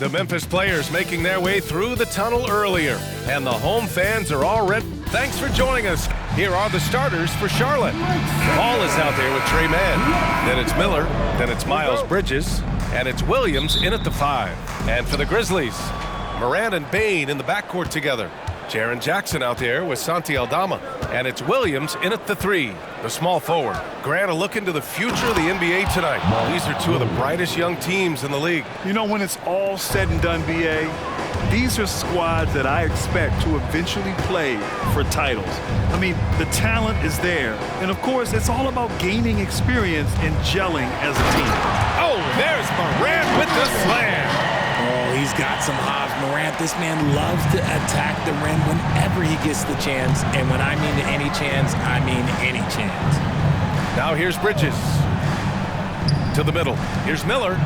The Memphis players making their way through the tunnel earlier, and the home fans are all ready. Thanks for joining us. Here are the starters for Charlotte. Ball is out there with Tre Mann. Then it's Miller. Then it's Miles Bridges. And it's Williams in at the 5. And for the Grizzlies, Morant and Bane in the backcourt together. Jaren Jackson out there with Santi Aldama. And it's Williams in at the 3, the small forward. Grant, a look into the future of the NBA tonight. These are two of the brightest young teams in the league. You know, when it's all said and done, B.A., these are squads that I expect to eventually play for titles. I mean, the talent is there. And, of course, it's all about gaining experience and gelling as a team. Oh, there's Morant with the slam. Oh, he's got some hops. Morant, this man loves to attack the rim whenever he gets the chance. And when I mean any chance, I mean any chance. Now here's Bridges. To the middle. Here's Miller.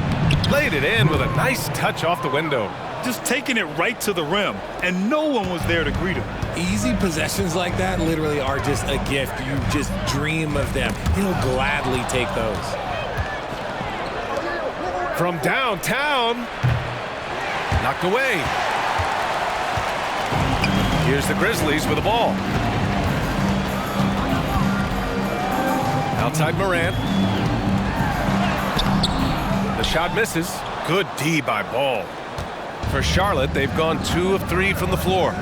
Laid it in with a nice touch off the window. Just taking it right to the rim, and no one was there to greet him. Easy possessions like that literally are just a gift. You just dream of them. He'll gladly take those. From downtown. Knocked away. Here's the Grizzlies with the ball. Outside Morant. The shot misses. Good D by Ball. For Charlotte, they've gone 2 of 3 from the floor.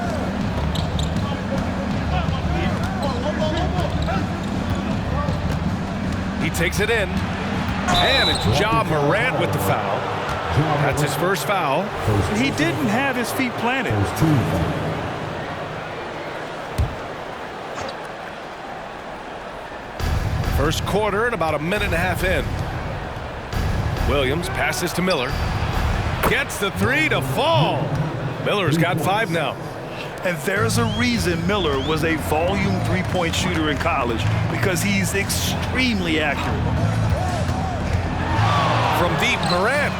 He takes it in. And it's Ja Morant with the foul. That's his first foul. He didn't have his feet planted. First quarter and about a minute and a half in. Williams passes to Miller. Gets the 3 to fall. Miller's got 5 now. And there's a reason Miller was a volume three-point shooter in college, because he's extremely accurate. From deep, Morant.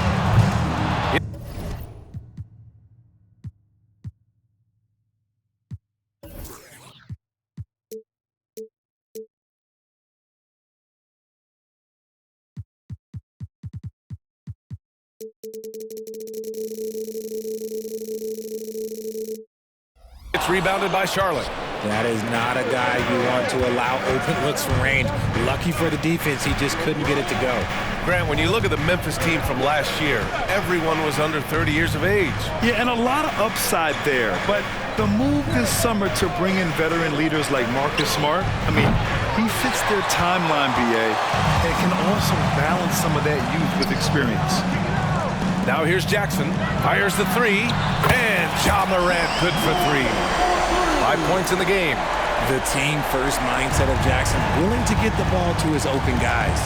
It's rebounded by Charlotte. That is not a guy you want to allow open looks from range. Lucky for the defense, he just couldn't get it to go. Grant, when you look at the Memphis team from last year, everyone was under 30 years of age. Yeah, and a lot of upside there. But the move this summer to bring in veteran leaders like Marcus Smart, I mean, he fits their timeline, B.A., and can also balance some of that youth with experience. Now here's Jackson. Fires the 3. And Ja Morant good for 3. 5 points in the game. The team-first mindset of Jackson, willing to get the ball to his open guys.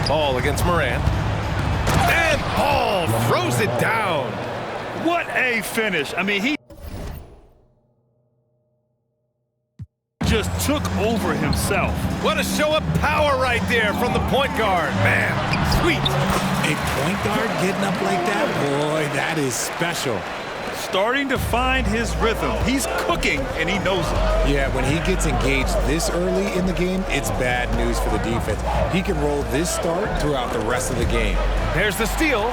Ball against Morant. And Ball throws it down. What a finish. I mean, he just took over himself. What a show of power right there from the point guard. Man, sweet. A point guard getting up like that? Boy, that is special. Starting to find his rhythm. He's cooking, and he knows it. Yeah, when he gets engaged this early in the game, it's bad news for the defense. He can roll this start throughout the rest of the game. There's the steal.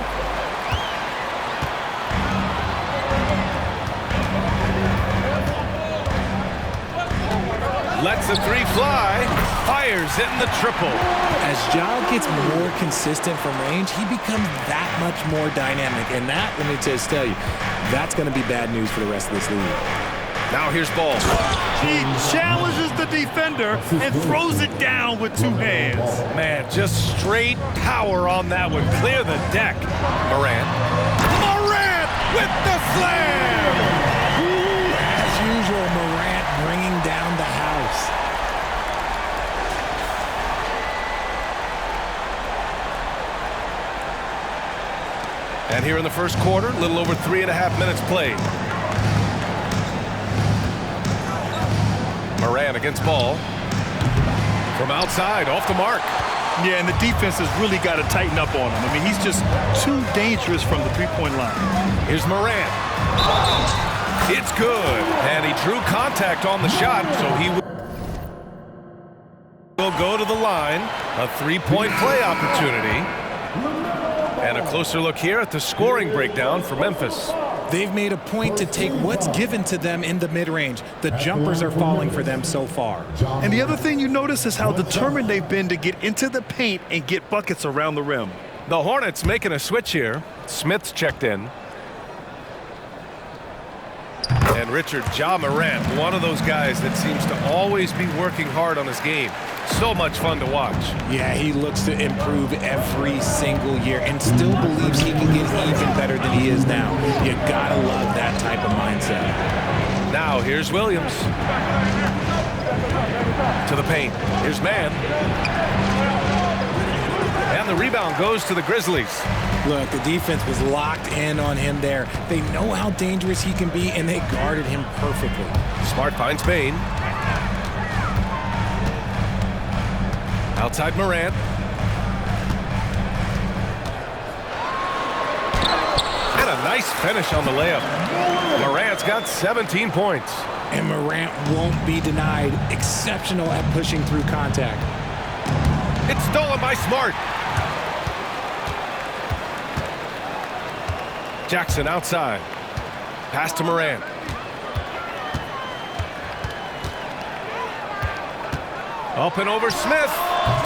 Lets the 3 fly. Fires hitting the triple. As Ja gets more consistent from range, he becomes that much more dynamic. And that, let me just tell you, that's going to be bad news for the rest of this league. Now here's Ball. He challenges the defender and throws it down with 2 hands. Man, just straight power on that one. Clear the deck. Morant. Morant with the slam! As usual, Morant bringing down the house. And here in the first quarter, a little over 3.5 minutes played. Morant against Ball. From outside, off the mark. Yeah, and the defense has really got to tighten up on him. I mean, he's just too dangerous from the three-point line. Here's Morant. It's good. And he drew contact on the shot, so he will go to the line. A 3-point play opportunity. And a closer look here at the scoring breakdown for Memphis. They've made a point to take what's given to them in the mid-range. The jumpers are falling for them so far. And the other thing you notice is how determined they've been to get into the paint and get buckets around the rim. The Hornets making a switch here. Smith's checked in. And Richard, Ja Morant, one of those guys that seems to always be working hard on his game. So much fun to watch. Yeah, he looks to improve every single year and still believes he can get even better than he is now. You gotta love that type of mindset. Now here's Williams. To the paint. Here's Mann. And the rebound goes to the Grizzlies. Look, the defense was locked in on him there. They know how dangerous he can be, and they guarded him perfectly. Smart finds Bane. Outside Morant. And a nice finish on the layup. Morant's got 17 points. And Morant won't be denied. Exceptional at pushing through contact. It's stolen by Smart. Jackson outside. Pass to Morant. Up and over Smith.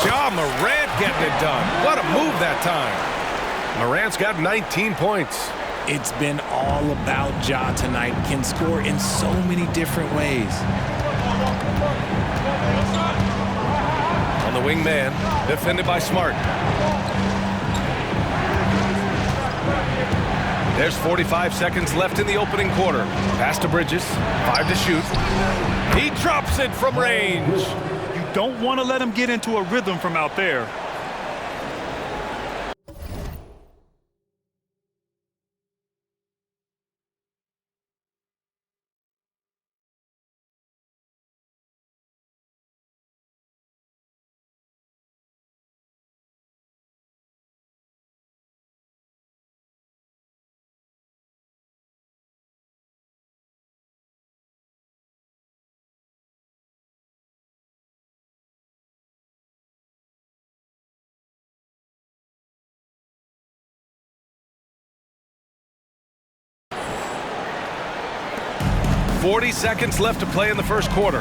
Ja Morant getting it done. What a move that time. Morant's got 19 points. It's been all about Ja tonight. Can score in so many different ways. On the wing man, defended by Smart. There's 45 seconds left in the opening quarter. Pass to Bridges, 5 to shoot. He drops it from range. You don't want to let him get into a rhythm from out there. .40 seconds left to play in the first quarter.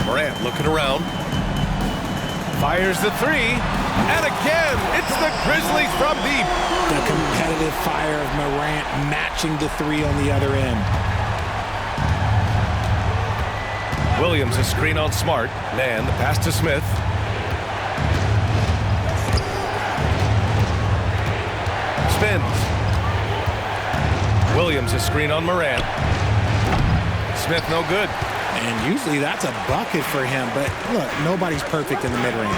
Morant looking around. Fires the three. And again, it's the Grizzlies from deep. The competitive fire of Morant matching the three on the other end. Williams a screen on Smart. Man, the pass to Smith. Spins. Williams a screen on Morant. Smith no good. And usually that's a bucket for him, but look, nobody's perfect in the mid-range.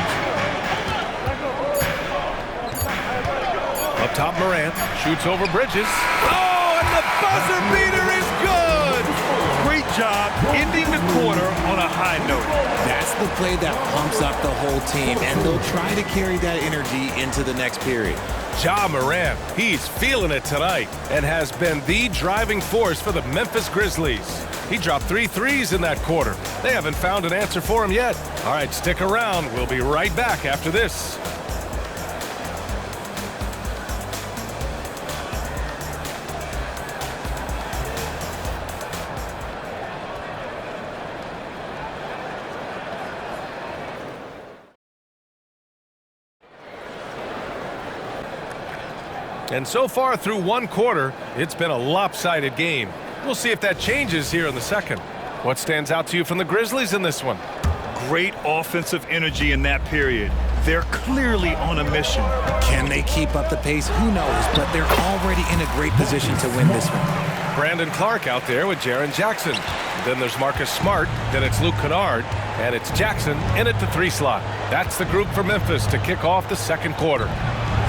Up top Morant, shoots over Bridges. Oh, and the buzzer beater is good! Great job ending the quarter on a high note. That's the play that pumps up the whole team, and they'll try to carry that energy into the next period. Ja Morant, he's feeling it tonight and has been the driving force for the Memphis Grizzlies. He dropped 3 threes in that quarter. They haven't found an answer for him yet. All right, stick around. We'll be right back after this. And so far through one quarter, it's been a lopsided game. We'll see if that changes here in the second. What stands out to you from the Grizzlies in this one? Great offensive energy in that period. They're clearly on a mission. Can they keep up the pace? Who knows, but they're already in a great position to win this one. Brandon Clark out there with Jaren Jackson. Then there's Marcus Smart, then it's Luke Kennard, and it's Jackson in at the 3 slot. That's the group for Memphis to kick off the second quarter.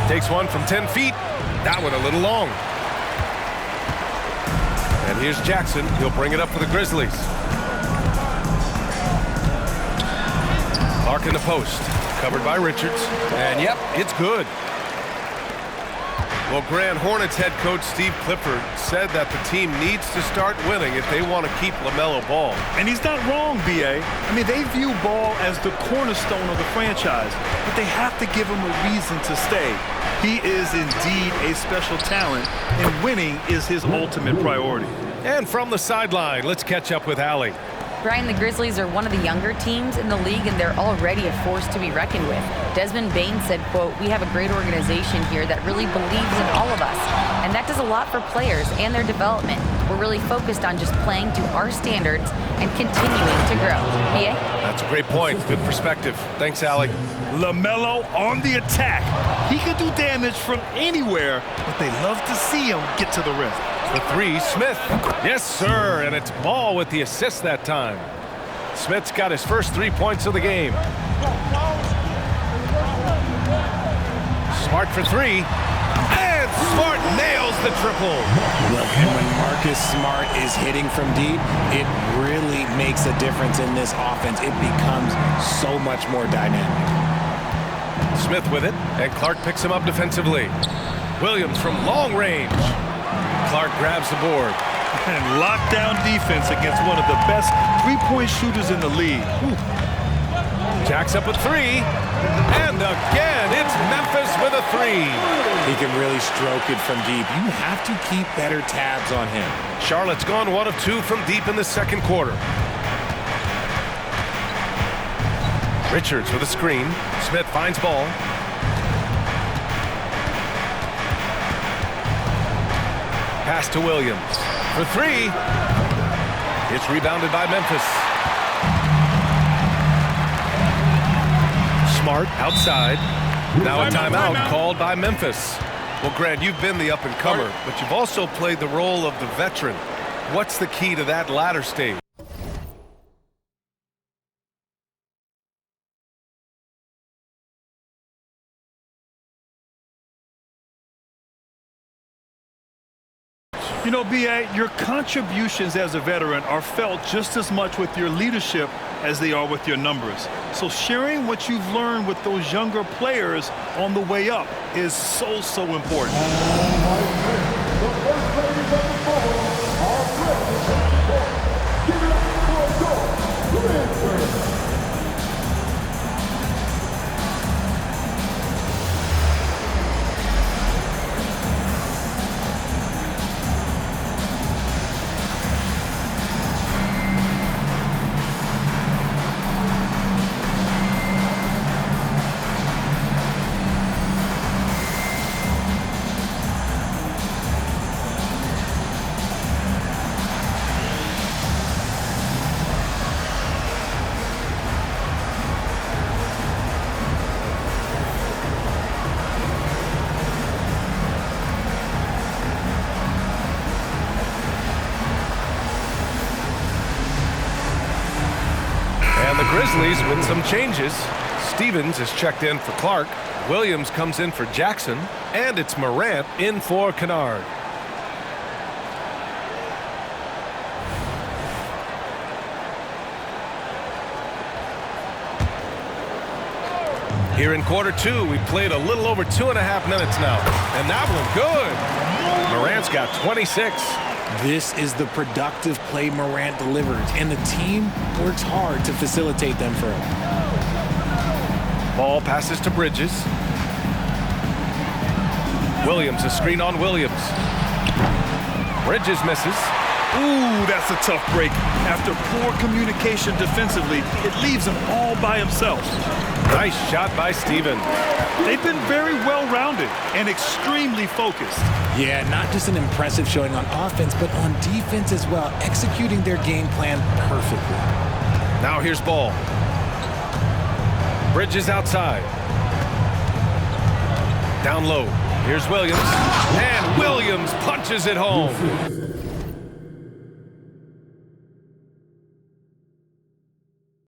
Takes one from 10 feet. That one a little long. And here's Jackson. He'll bring it up for the Grizzlies. Clark in the post. Covered by Richards. And yep, it's good. Well, Grand Hornets head coach Steve Clifford said that the team needs to start winning if they want to keep LaMelo Ball. And he's not wrong, B.A. I mean, they view Ball as the cornerstone of the franchise, but they have to give him a reason to stay. He is indeed a special talent, and winning is his ultimate priority. And from the sideline, let's catch up with Allie. Brian, the Grizzlies are one of the younger teams in the league, and they're already a force to be reckoned with. Desmond Bane said, quote, "We have a great organization here that really believes in all of us, and that does a lot for players and their development. We're really focused on just playing to our standards and continuing to grow." B.A.? That's a great point. Good perspective. Thanks, Allie. LaMelo on the attack. He could do damage from anywhere, but they love to see him get to the rim. The three, Smith. Yes, sir, and it's Ball with the assist that time. Smith's got his first 3 points of the game. Smart for three, and Smart nails the triple. Look, and when Marcus Smart is hitting from deep, it really makes a difference in this offense. It becomes so much more dynamic. Smith with it, and Clark picks him up defensively. Williams from long range. Clark grabs the board. And lockdown defense against one of the best three-point shooters in the league. Jacks up a three, and again, it's Memphis with a three. He can really stroke it from deep. You have to keep better tabs on him. Charlotte's gone 1 of 2 from deep in the second quarter. Richards with a screen. Smith finds Ball. Pass to Williams for three. It's rebounded by Memphis. Smart outside. Now a timeout called by Memphis. Well, Grant, you've been the up-and-comer, but you've also played the role of the veteran. What's the key to that latter stage? You know, B.A., your contributions as a veteran are felt just as much with your leadership as they are with your numbers. So sharing what you've learned with those younger players on the way up is so important. And the Grizzlies with some changes. Stevens is checked in for Clark. Williams comes in for Jackson. And it's Morant in for Kennard. Here in quarter two, we played a little over 2.5 minutes now. And that one good. Morant's got 26. This is the productive play Morant delivers, and the team works hard to facilitate them for him. Ball passes to Bridges. Williams, a screen on Williams. Bridges misses. Ooh, that's a tough break. After poor communication defensively, it leaves him all by himself. Nice shot by Stevens. They've been very well-rounded and extremely focused. Yeah, not just an impressive showing on offense, but on defense as well, executing their game plan perfectly. Now here's Ball. Bridges outside. Down low. Here's Williams. And Williams punches it home.